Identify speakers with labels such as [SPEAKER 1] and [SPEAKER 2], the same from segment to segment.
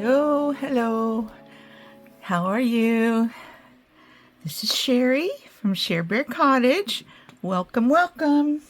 [SPEAKER 1] Hello, hello. How are you? This is Sherry from Bear Cottage. Welcome, welcome.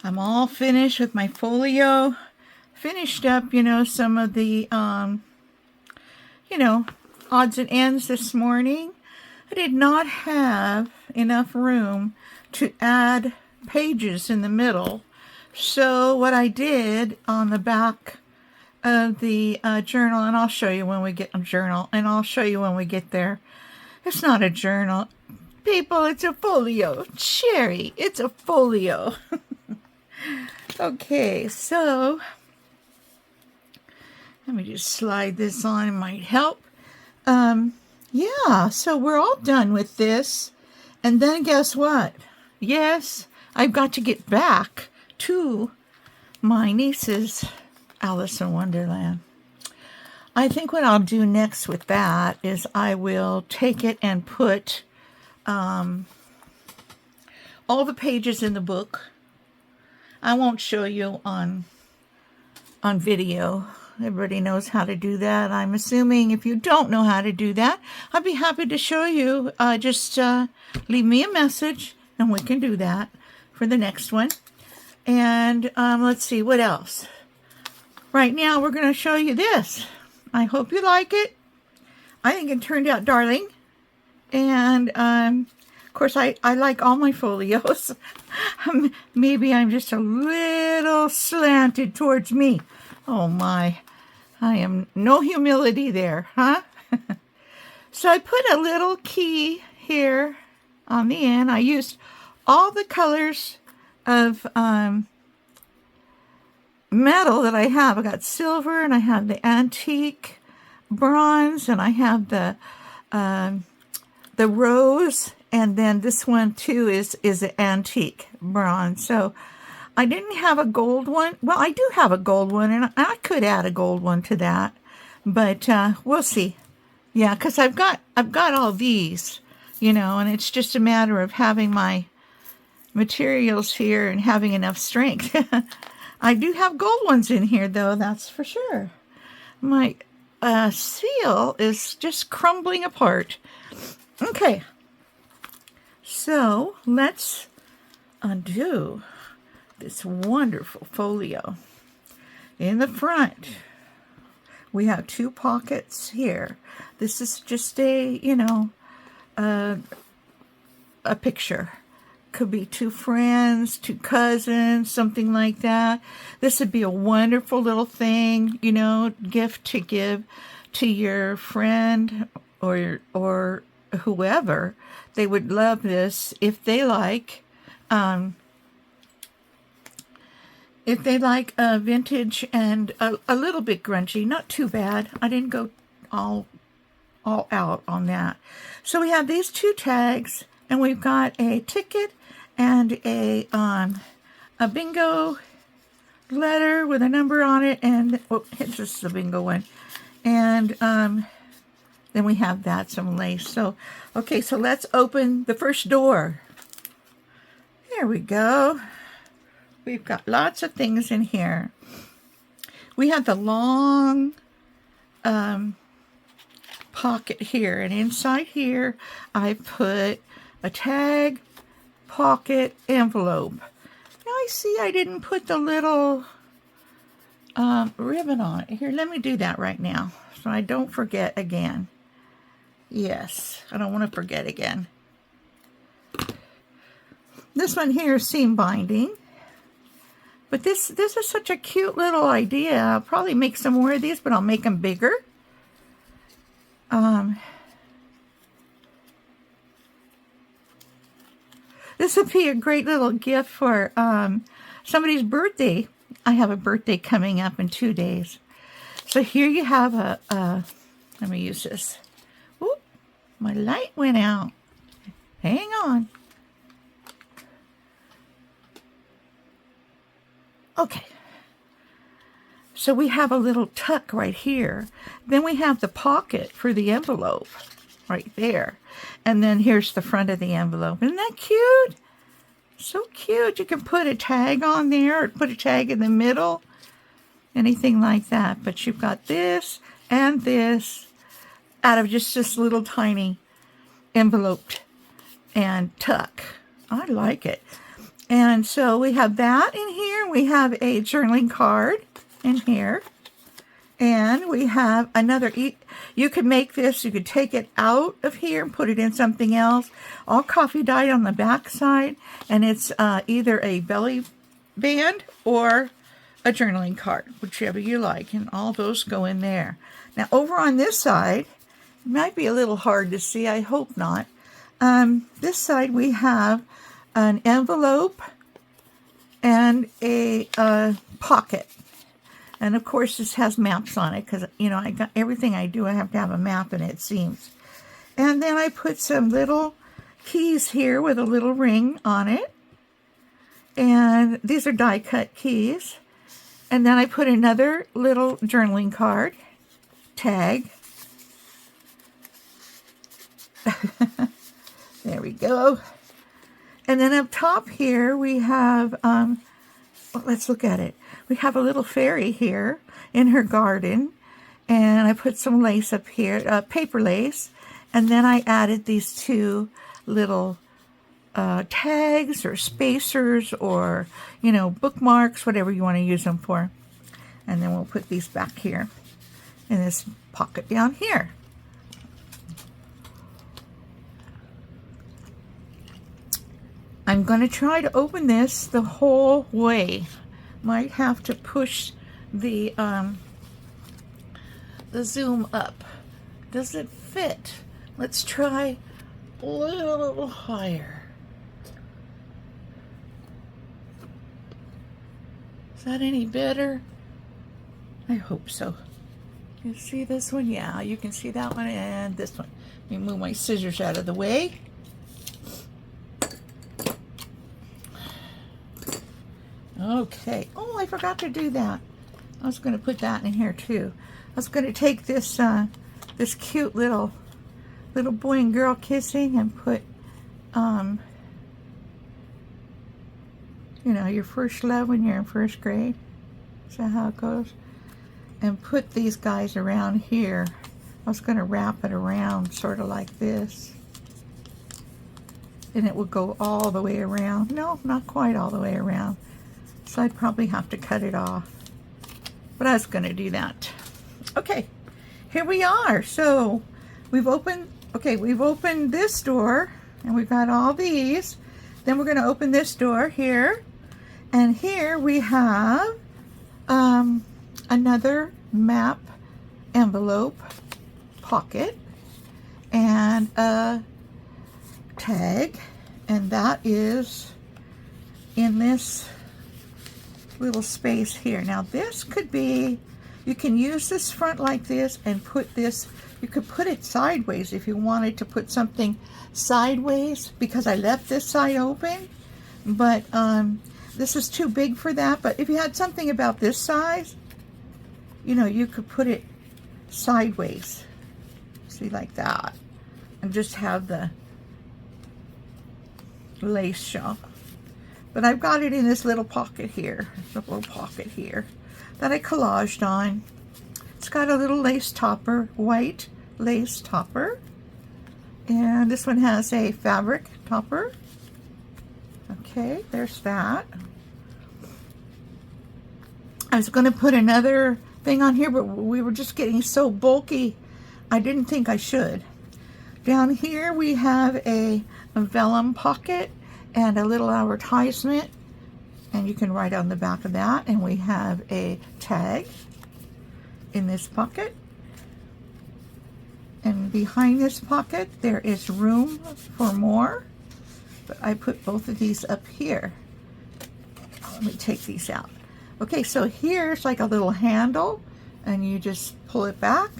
[SPEAKER 1] I'm all finished with my folio. Finished up, some of the, odds and ends this morning. I did not have enough room to add pages in the middle. So what I did on the back of the journal, and I'll show you when we get there. It's not a journal. People, it's a folio. Sherry, it's a folio. Okay, so let me just slide this on. It might help. Yeah, so we're all done with this. And then guess what? Yes, I've got to get back to my niece's Alice in Wonderland. I think what I'll do next with that is I will take it and put all the pages in the book. I won't show you on video. Everybody knows how to do that. I'm assuming if you don't know how to do that, I'd be happy to show you. Just leave me a message and we can do that for the next one. And let's see, what else? Right now, we're going to show you this. I hope you like it. I think it turned out darling. And, of course, I like all my folios. Maybe I'm just a little slanted towards me. Oh, my. I am no humility there, huh? So I put a little key here on the end. I used all the colors of metal that I have. I got silver, and I have the antique bronze, and I have the rose, and then this one too is an antique bronze. So I didn't have a gold one. Well, I do have a gold one, and I could add a gold one to that, but we'll see. Yeah, because I've got all these, and it's just a matter of having my materials here and having enough strength. I do have gold ones in here, though, that's for sure. My seal is just crumbling apart. Okay, so let's undo this wonderful folio. In the front, we have two pockets here. This is just a picture. Could be two friends, two cousins, something like that. This would be a wonderful little thing, gift to give to your friend or whoever. They would love this if they like vintage and a little bit grungy, not too bad. I didn't go all out on that. So we have these two tags, and we've got a ticket and a bingo letter with a number on it, and it's just the bingo one. And then we have some lace. So, okay, so let's open the first door. There we go. We've got lots of things in here. We have the long pocket here, and inside here I put a tag, pocket, envelope. Now I see I didn't put the little ribbon on it. Here, let me do that right now so I don't forget again. Yes, I don't want to forget again. This one here is seam binding. But this is such a cute little idea. I'll probably make some more of these, but I'll make them bigger. This would be a great little gift for somebody's birthday. I have a birthday coming up in 2 days. So here you have let me use this. Oop, my light went out. Hang on. Okay. So we have a little tuck right here. Then we have the pocket for the envelope right there. And then here's the front of the envelope. Isn't that cute? So cute. You can put a tag on there or put a tag in the middle. anything like that. But you've got this and this out of just this little tiny envelope and tuck. I like it. And so we have that in here. We have a journaling card in here. And we have another, you could make this, you could take it out of here and put it in something else. All coffee dyed on the back side. And it's either a belly band or a journaling card, whichever you like. And all those go in there. Now over on this side, it might be a little hard to see, I hope not. This side we have an envelope and a pocket. And of course this has maps on it because, you know, I got everything I do, I have to have a map in it, it seems. And then I put some little keys here with a little ring on it. And these are die cut keys. And then I put another little journaling card, tag. There we go. And then up top here we have, let's look at it. We have a little fairy here in her garden. And I put some lace up here, paper lace. And then I added these two little tags or spacers or, you know, bookmarks, whatever you want to use them for. And then we'll put these back here in this pocket down here. I'm going to try to open this the whole way. Might have to push the zoom up. Does it fit? Let's try a little higher. Is that any better? I hope so. You see this one? Yeah, you can see that one and this one. Let me move my scissors out of the way. Okay. Oh, I forgot to do that. I was going to put that in here too. I was going to take this this cute little boy and girl kissing and put you know, your first love when you're in first grade. Is that how it goes? And put these guys around here. I was going to wrap it around sort of like this. And it would go all the way around. No, not quite all the way around. So I'd probably have to cut it off. But I was going to do that. Okay, here we are. So we've opened, okay, we've opened this door and we've got all these. Then we're going to open this door here. And here we have another map envelope pocket and a tag. And that is in this little space here. Now this could be, you can use this front like this and put this, you could put it sideways if you wanted to put something sideways, because I left this side open, but this is too big for that. But if you had something about this size, you know, you could put it sideways, see, like that, and just have the lace show. But I've got it in this little pocket here, this little pocket here that I collaged on. It's got a little lace topper, white lace topper. And this one has a fabric topper. Okay, there's that. I was going to put another thing on here, but we were just getting so bulky, I didn't think I should. Down here we have a vellum pocket and a little advertisement, and you can write on the back of that. And we have a tag in this pocket. And behind this pocket there is room for more, but I put both of these up here. Let me take these out. Okay, so here's like a little handle, and you just pull it back,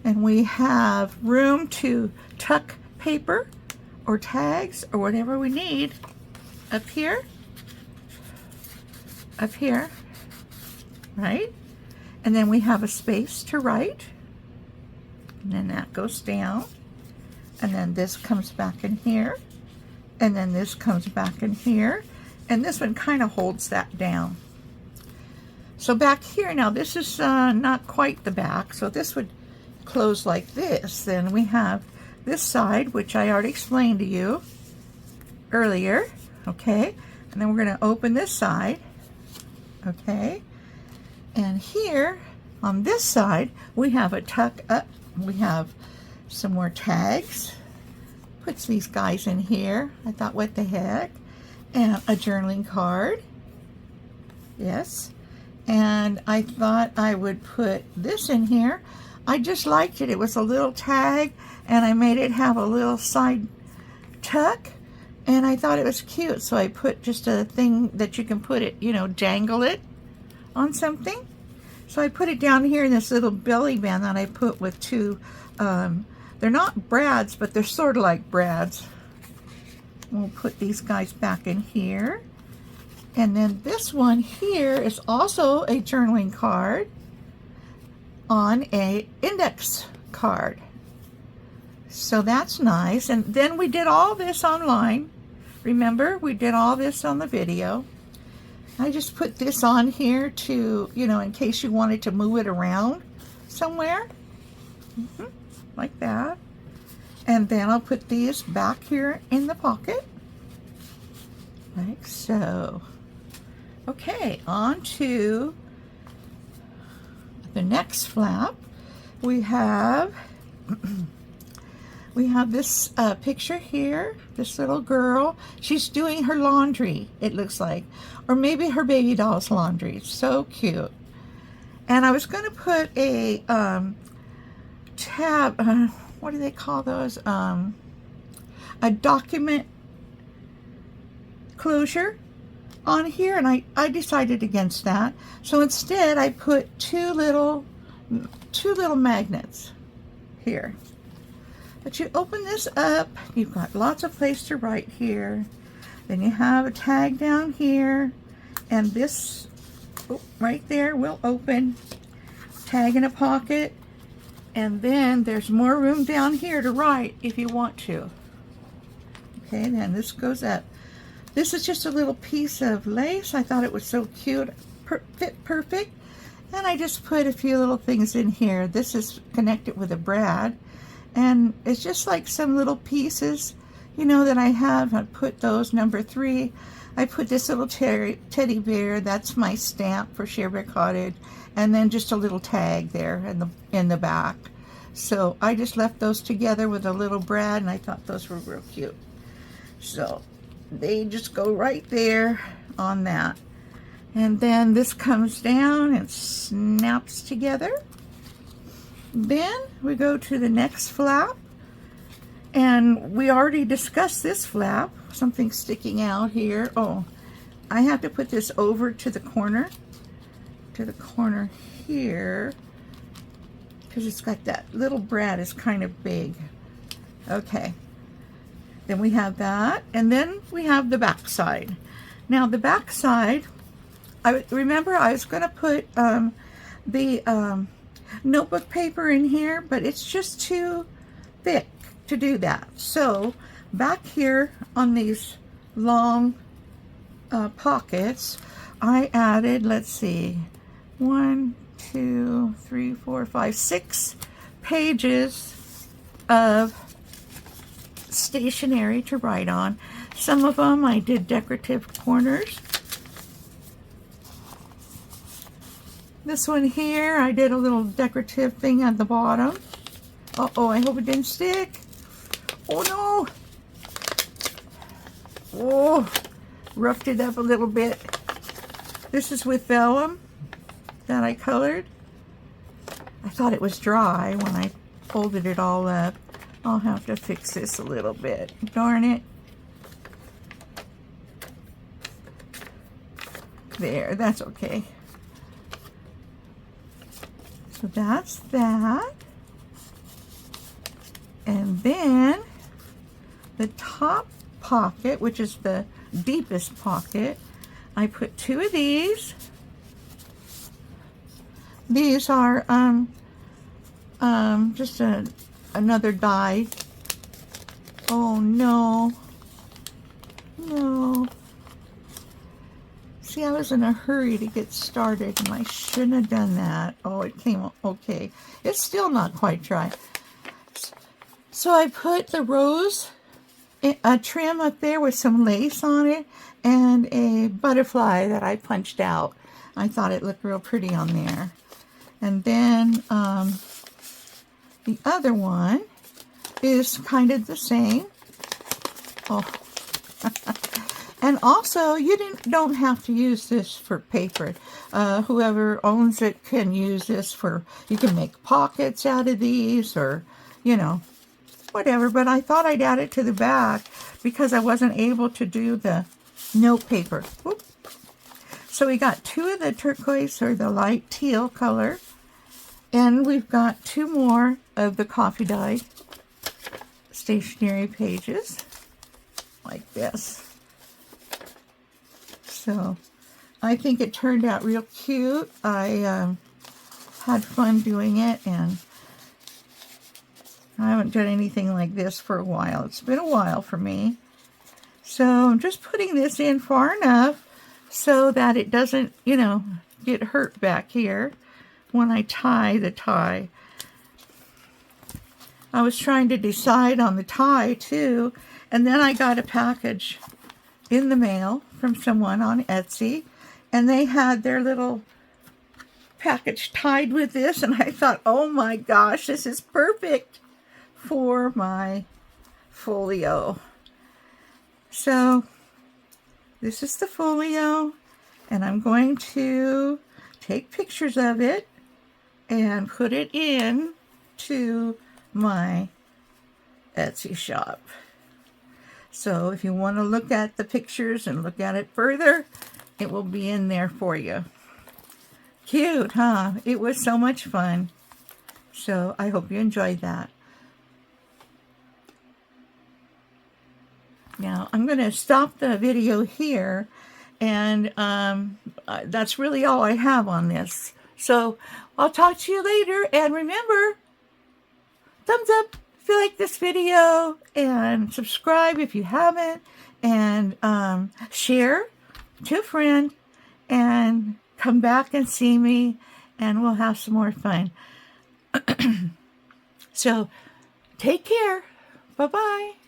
[SPEAKER 1] and we have room to tuck paper or tags or whatever we need up here, right? And then we have a space to write, and then that goes down, and then this comes back in here, and then this comes back in here, and this one kind of holds that down. So back here, now this is not quite the back, so this would close like this. Then we have this side, which I already explained to you earlier, okay? And then we're going to open this side, okay? And here on this side, we have a tuck up. We have some more tags. Puts these guys in here. I thought, what the heck? And a journaling card. Yes. And I thought I would put this in here. I just liked it. It was a little tag, and I made it have a little side tuck, and I thought it was cute. So I put just a thing that you can put it, you know, dangle it on something. So I put it down here in this little belly band that I put with two, they're not brads, but they're sort of like brads. We'll put these guys back in here. And then this one here is also a journaling card on a index card. So that's nice. And then we did all this online. Remember, we did all this on the video. I just put this on here to, you know, in case you wanted to move it around somewhere. Like that. And then I'll put these back here in the pocket. Like so. Okay, on to the next flap. We have this picture here, this little girl. She's doing her laundry, it looks like, or maybe her baby doll's laundry. It's so cute. And I was going to put a tab, what do they call those? A document closure on here, and I decided against that. So instead I put two little magnets here. But you open this up, you've got lots of place to write here. Then you have a tag down here, and this right there will open. Tag in a pocket, and then there's more room down here to write if you want to. Okay, then this goes up. This is just a little piece of lace. I thought it was so cute, fit perfect. And I just put a few little things in here. This is connected with a brad. And it's just like some little pieces, you know, that I have. I put those, number 3. I put this little teddy bear. That's my stamp for Shearbear Cottage. And then just a little tag there in the back. So I just left those together with a little brad, and I thought those were real cute. So they just go right there on that. And then this comes down and snaps together. Then we go to the next flap, and we already discussed this flap. Something sticking out here. Oh, I have to put this over to the corner here, because it's got that little brad is kind of big. Okay. Then we have that, and then we have the back side. Now the back side, I remember I was going to put the notebook paper in here, but it's just too thick to do that. So back here on these long pockets, I added, let's see, 1, 2, 3, 4, 5, 6 pages of stationery to write on. Some of them I did decorative corners. This one here, I did a little decorative thing at the bottom. Uh-oh, I hope it didn't stick. Oh no! Oh, roughed it up a little bit. This is with vellum that I colored. I thought it was dry when I folded it all up. I'll have to fix this a little bit. Darn it. There, that's okay. So that's that. And then the top pocket, which is the deepest pocket, I put 2 of these. These are just another die. Oh no. No. See, I was in a hurry to get started, and I shouldn't have done that. Oh, it came okay. It's still not quite dry. So I put the rose trim up there with some lace on it and a butterfly that I punched out. I thought it looked real pretty on there. And then the other one is kind of the same. Oh. And also, you don't have to use this for paper. Whoever owns it can use this for, you can make pockets out of these, or, you know, whatever. But I thought I'd add it to the back because I wasn't able to do the note paper. Whoop. So we got 2 of the turquoise, or the light teal color. And we've got 2 more of the coffee dyed stationery pages, like this. So I think it turned out real cute. I had fun doing it, and I haven't done anything like this for a while. It's been a while for me. So I'm just putting this in far enough so that it doesn't, you know, get hurt back here when I tie the tie. I was trying to decide on the tie too, and then I got a package in the mail from someone on Etsy, and they had their little package tied with this, and I thought, oh my gosh, this is perfect for my folio. So this is the folio, and I'm going to take pictures of it and put it in to my Etsy shop. So if you want to look at the pictures and look at it further, it will be in there for you. Cute, huh? It was so much fun. So I hope you enjoyed that. Now I'm going to stop the video here, and that's really all I have on this. So I'll talk to you later, and remember, thumbs up if you like this video, and subscribe if you haven't, and share to a friend, and come back and see me, and we'll have some more fun. So take care. Bye-bye.